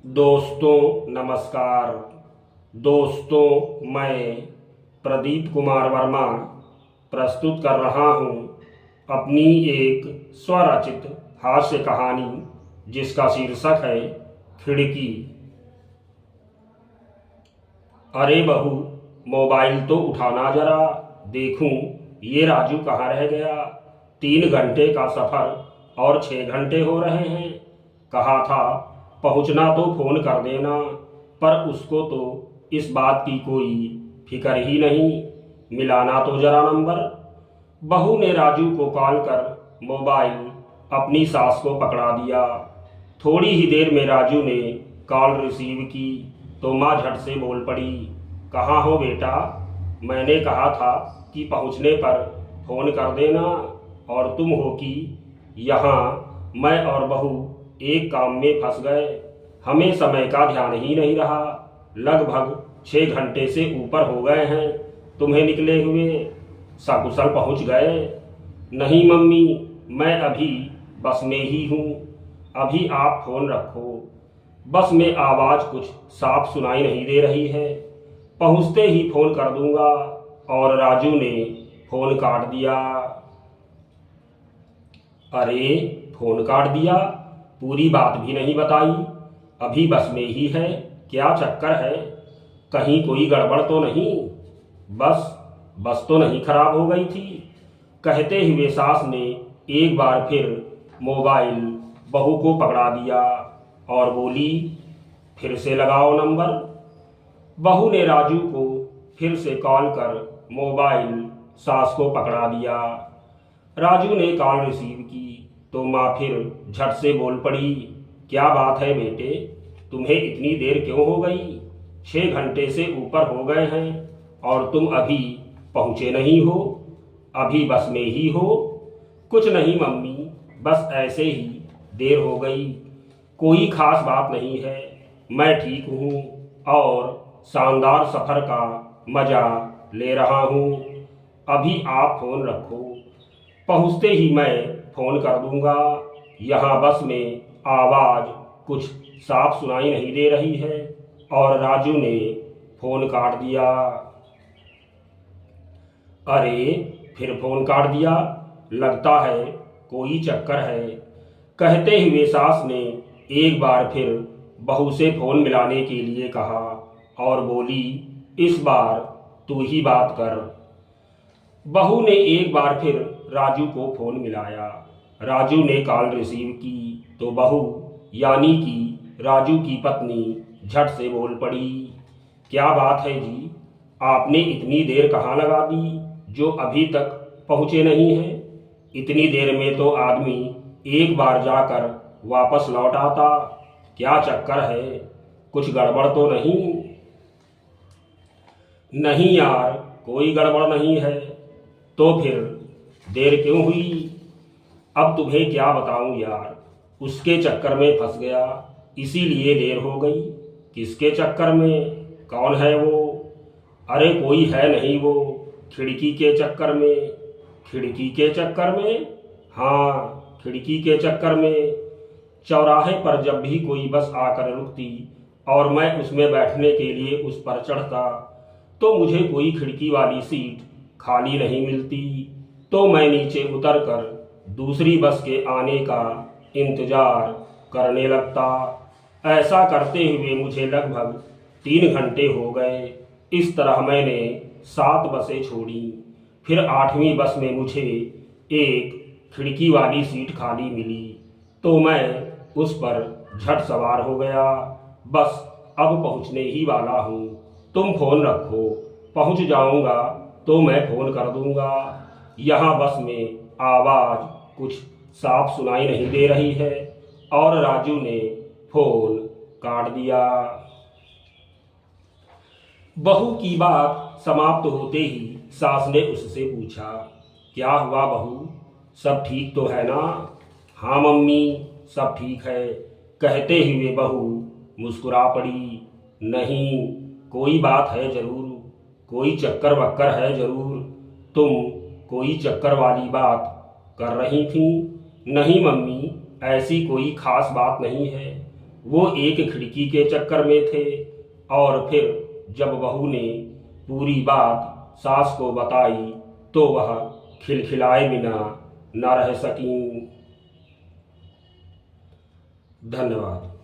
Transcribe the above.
दोस्तों नमस्कार। दोस्तों मैं प्रदीप कुमार वर्मा प्रस्तुत कर रहा हूँ अपनी एक स्वरचित हास्य कहानी जिसका शीर्षक है खिड़की। अरे बहू, मोबाइल तो उठाना जरा, देखूं ये राजू कहाँ रह गया। 3 घंटे का सफ़र और 6 घंटे हो रहे हैं। कहा था पहुंचना तो फ़ोन कर देना, पर उसको तो इस बात की कोई फिक्र ही नहीं। मिलाना तो जरा नंबर। बहू ने राजू को कॉल कर मोबाइल अपनी सास को पकड़ा दिया। थोड़ी ही देर में राजू ने कॉल रिसीव की तो माँ झट से बोल पड़ी, कहाँ हो बेटा? मैंने कहा था कि पहुँचने पर फ़ोन कर देना, और तुम हो कि यहाँ मैं और बहू एक काम में फंस गए। हमें समय का ध्यान ही नहीं रहा। लगभग 6 घंटे से ऊपर हो गए हैं तुम्हें निकले हुए। सकुशल पहुँच गए? नहीं मम्मी, मैं अभी बस में ही हूँ। अभी आप फ़ोन रखो। बस में आवाज़ कुछ साफ सुनाई नहीं दे रही है। पहुँचते ही फ़ोन कर दूँगा। और राजू ने फ़ोन काट दिया। अरे, फ़ोन काट दिया? पूरी बात भी नहीं बताई। अभी बस में ही है, क्या चक्कर है? कहीं कोई गड़बड़ तो नहीं? बस तो नहीं खराब हो गई थी? कहते हुए सास ने एक बार फिर मोबाइल बहू को पकड़ा दिया और बोली, फिर से लगाओ नंबर। बहू ने राजू को फिर से कॉल कर मोबाइल सास को पकड़ा दिया। राजू ने कॉल रिसीव की तो माँ फिर झट से बोल पड़ी, क्या बात है बेटे, तुम्हें इतनी देर क्यों हो गई? 6 घंटे से ऊपर हो गए हैं और तुम अभी पहुँचे नहीं हो? अभी बस में ही हो? कुछ नहीं मम्मी, बस ऐसे ही देर हो गई। कोई खास बात नहीं है, मैं ठीक हूँ और शानदार सफ़र का मज़ा ले रहा हूँ। अभी आप फ़ोन रखो, पहुँचते ही मैं फ़ोन कर दूँगा। यहाँ बस में आवाज़ कुछ साफ सुनाई नहीं दे रही है। और राजू ने फ़ोन काट दिया। अरे, फिर फ़ोन काट दिया? लगता है कोई चक्कर है। कहते हुए सास ने एक बार फिर बहू से फ़ोन मिलाने के लिए कहा और बोली, इस बार तू ही बात कर। बहू ने एक बार फिर राजू को फ़ोन मिलाया। राजू ने कॉल रिसीव की तो बहू यानी कि राजू की पत्नी झट से बोल पड़ी, क्या बात है जी, आपने इतनी देर कहाँ लगा दी जो अभी तक पहुँचे नहीं हैं? इतनी देर में तो आदमी एक बार जाकर वापस लौट आता। क्या चक्कर है? कुछ गड़बड़ तो नहीं? नहीं यार, कोई गड़बड़ नहीं है। तो फिर देर क्यों हुई? अब तुम्हें क्या बताऊं यार, उसके चक्कर में फंस गया, इसीलिए देर हो गई। किसके चक्कर में? कौन है वो? अरे कोई है नहीं वो। खिड़की के चक्कर में। खिड़की के चक्कर में? हाँ, खिड़की के चक्कर में। चौराहे पर जब भी कोई बस आकर रुकती और मैं उसमें बैठने के लिए उस पर चढ़ता तो मुझे कोई खिड़की वाली सीट खाली नहीं मिलती। तो मैं नीचे उतरकर दूसरी बस के आने का इंतज़ार करने लगता। ऐसा करते हुए मुझे लगभग 3 घंटे हो गए। इस तरह मैंने 7 बसें छोड़ी। फिर 8वीं बस में मुझे एक खिड़की वाली सीट खाली मिली तो मैं उस पर झट सवार हो गया। बस अब पहुंचने ही वाला हूँ। तुम फ़ोन रखो, पहुंच जाऊंगा तो मैं फ़ोन कर दूंगा। यहाँ बस में आवाज़ कुछ साफ सुनाई नहीं दे रही है। और राजू ने फ़ोन काट दिया। बहू की बात समाप्त होते ही सास ने उससे पूछा, क्या हुआ बहू, सब ठीक तो है ना? हाँ मम्मी, सब ठीक है, कहते हुए बहू मुस्कुरा पड़ी। नहीं, कोई बात है ज़रूर, कोई चक्कर वक्कर है ज़रूर। तुम कोई चक्कर वाली बात कर रही थी? नहीं मम्मी, ऐसी कोई ख़ास बात नहीं है। वो एक खिड़की के चक्कर में थे और फिर जब बहू ने पूरी बात सास को बताई तो वह खिलखिलाए बिना न रह सकीं। धन्यवाद।